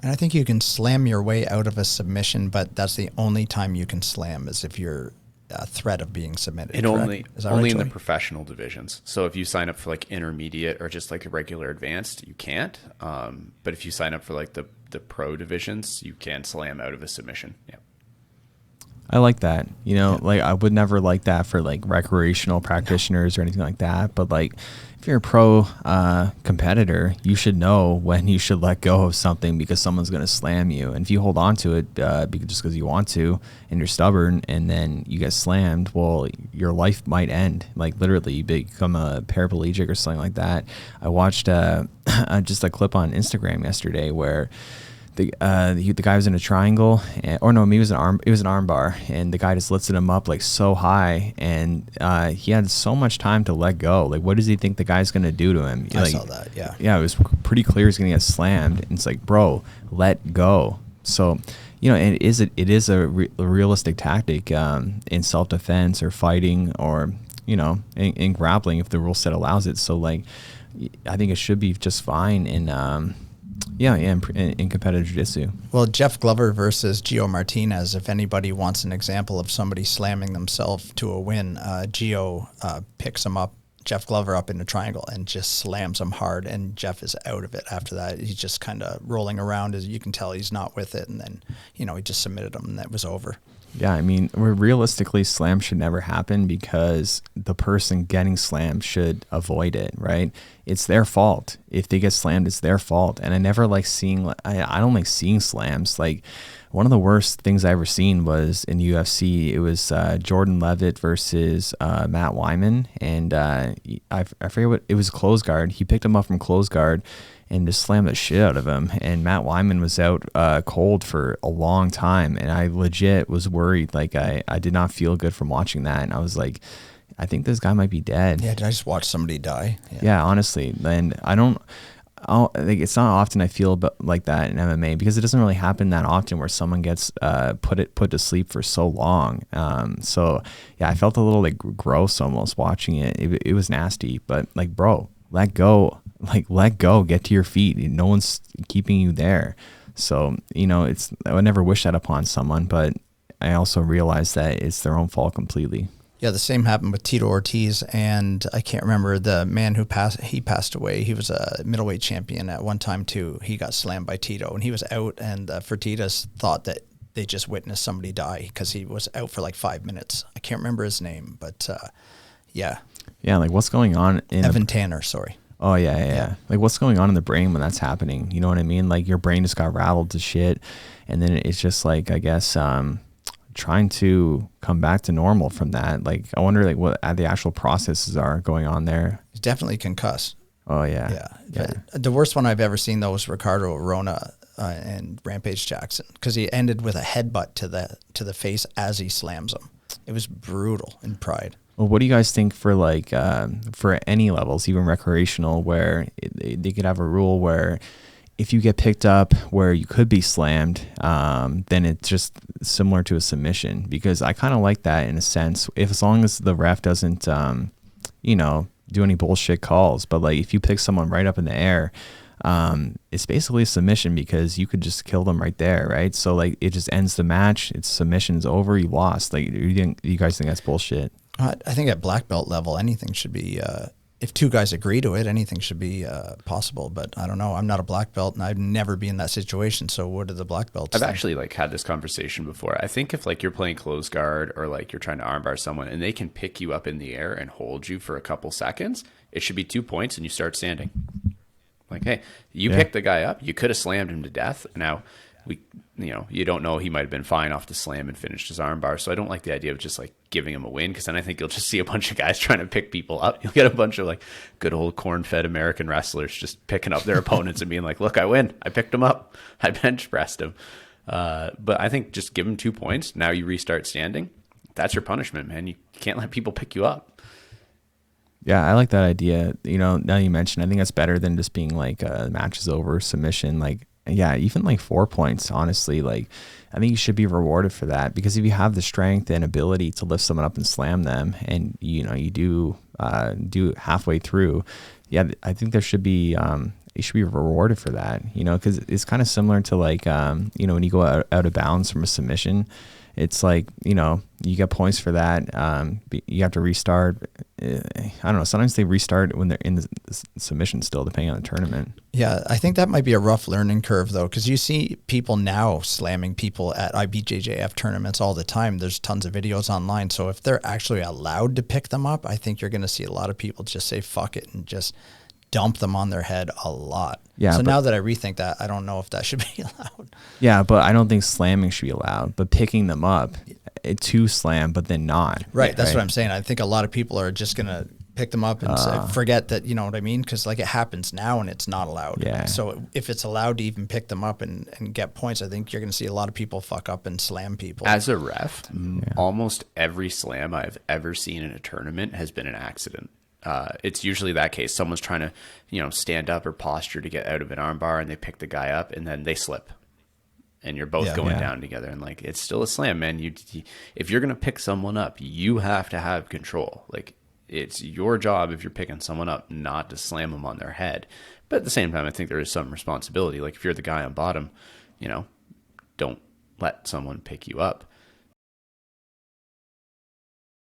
And I think you can slam your way out of a submission, but that's the only time you can slam is if you're a threat of being submitted. And only in the professional divisions. So if you sign up for like intermediate or just like the regular advanced, you can't. But if you sign up for like the pro divisions, you can slam out of a submission. Yeah. I like that. You know, like I would never like that for like recreational practitioners or anything like that. But like if you're a pro competitor, you should know when you should let go of something because someone's going to slam you. And if you hold on to it just because you want to and you're stubborn and then you get slammed, well, your life might end. Like literally you become a paraplegic or something like that. I watched just a clip on Instagram yesterday where the guy was in a triangle, it was an arm bar, and the guy just lifted him up like so high, and he had so much time to let go. Like, what does he think the guy's gonna do to him? I saw that. Yeah, it was pretty clear he's gonna get slammed, and it's like, bro, let go. So, you know, it is a realistic tactic in self-defense or fighting or, you know, in grappling if the rule set allows it. So, like, I think it should be just fine in competitive jiu-jitsu. Well, Jeff Glover versus Gio Martinez, if anybody wants an example of somebody slamming themselves to a win, Gio picks Jeff Glover up in a triangle and just slams him hard, and Jeff is out of it after that. He's just kind of rolling around. As you can tell, he's not with it, and then, you know, he just submitted him, and that was over. Yeah, I mean, realistically, slam should never happen because the person getting slammed should avoid it, right? It's their fault. If they get slammed, it's their fault. And I never like seeing, I don't like seeing slams. Like, one of the worst things I ever seen was in UFC. It was Jordan Levitt versus Matt Wyman. And I forget what, it was close guard. He picked him up from close guard and just slammed the shit out of him. And Matt Wyman was out cold for a long time. And I legit was worried. Like, I did not feel good from watching that. And I was like, I think this guy might be dead. Yeah, did I just watch somebody die? Yeah, honestly. And like, it's not often I feel like that in MMA because it doesn't really happen that often where someone gets put to sleep for so long. So, yeah, I felt a little like gross almost watching it. It was nasty. But, like, bro, let go. Like, let go, get to your feet. No one's keeping you there. So, you know, I would never wish that upon someone, but I also realize that it's their own fault completely. Yeah, the same happened with Tito Ortiz, and I can't remember the man who passed away. He was a middleweight champion at one time too. He got slammed by Tito, and he was out, and Fertitas thought that they just witnessed somebody die because he was out for like 5 minutes. I can't remember his name, but yeah. Yeah, like what's going on in Evan Tanner, sorry. Oh, yeah. Like, what's going on in the brain when that's happening? You know what I mean? Like, your brain just got rattled to shit. And then it's just, like, I guess, trying to come back to normal from that. Like, I wonder, like, what the actual processes are going on there. He's definitely concussed. Oh, yeah. Yeah. The worst one I've ever seen, though, was Ricardo Arona and Rampage Jackson, because he ended with a headbutt to the face as he slams him. It was brutal in Pride. Well, what do you guys think for like for any levels, even recreational, where they could have a rule where if you get picked up where you could be slammed, then it's just similar to a submission? Because I kind of like that in a sense, as long as the ref doesn't, do any bullshit calls. But like if you pick someone right up in the air, it's basically a submission because you could just kill them right there, right? So like it just ends the match. It's submission's over. You lost. Like you guys think that's bullshit? I think at black belt level, anything should be, if two guys agree to it, anything should be possible. But I don't know. I'm not a black belt, and I've never been in that situation. So what do the black belts I've think? actually like had this conversation before. I think if like you're playing close guard or like you're trying to armbar someone and they can pick you up in the air and hold you for a couple seconds, it should be 2 points and you start standing. Like, hey, you picked the guy up. You could have slammed him to death. Now, you don't know. He might have been fine off the slam and finished his armbar. So I don't like the idea of just like giving him a win, because then I think you'll just see a bunch of guys trying to pick people up. You'll get a bunch of like good old corn-fed American wrestlers just picking up their opponents and being like, look, I win. I picked him up. I bench pressed him. But I think just give him 2 points. Now you restart standing. That's your punishment, man. You can't let people pick you up. Yeah, I like that idea. Now you mentioned, I think that's better than just being like match is over, submission. Like, yeah, even like 4 points, honestly, like I think you should be rewarded for that, because if you have the strength and ability to lift someone up and slam them, and you do halfway through, yeah, I think there should be you should be rewarded for that, you know, because it's kind of similar to like, you know, when you go out of bounds from a submission, it's like, you know, you get points for that. You have to restart. I don't know. Sometimes they restart when they're in the submission still, depending on the tournament. Yeah, I think that might be a rough learning curve, though, because you see people now slamming people at IBJJF tournaments all the time. There's tons of videos online. So if they're actually allowed to pick them up, I think you're going to see a lot of people just say, fuck it, and just dump them on their head a lot. Yeah. So now that I rethink that, I don't know if that should be allowed. Yeah, but I don't think slamming should be allowed. But picking them up to slam, but then not. Right. That's what I'm saying. I think a lot of people are just going to pick them up and forget that, you know what I mean? Because like it happens now and it's not allowed. Yeah. So if it's allowed to even pick them up and get points, I think you're going to see a lot of people fuck up and slam people. As a ref, almost every slam I've ever seen in a tournament has been an accident. It's usually that case. Someone's trying to, you know, stand up or posture to get out of an armbar, and they pick the guy up, and then they slip, and you're both going down together. And like, it's still a slam, man. You if you're gonna pick someone up, you have to have control. Like, it's your job if you're picking someone up not to slam them on their head. But at the same time, I think there is some responsibility. Like if you're the guy on bottom, you know, don't let someone pick you up.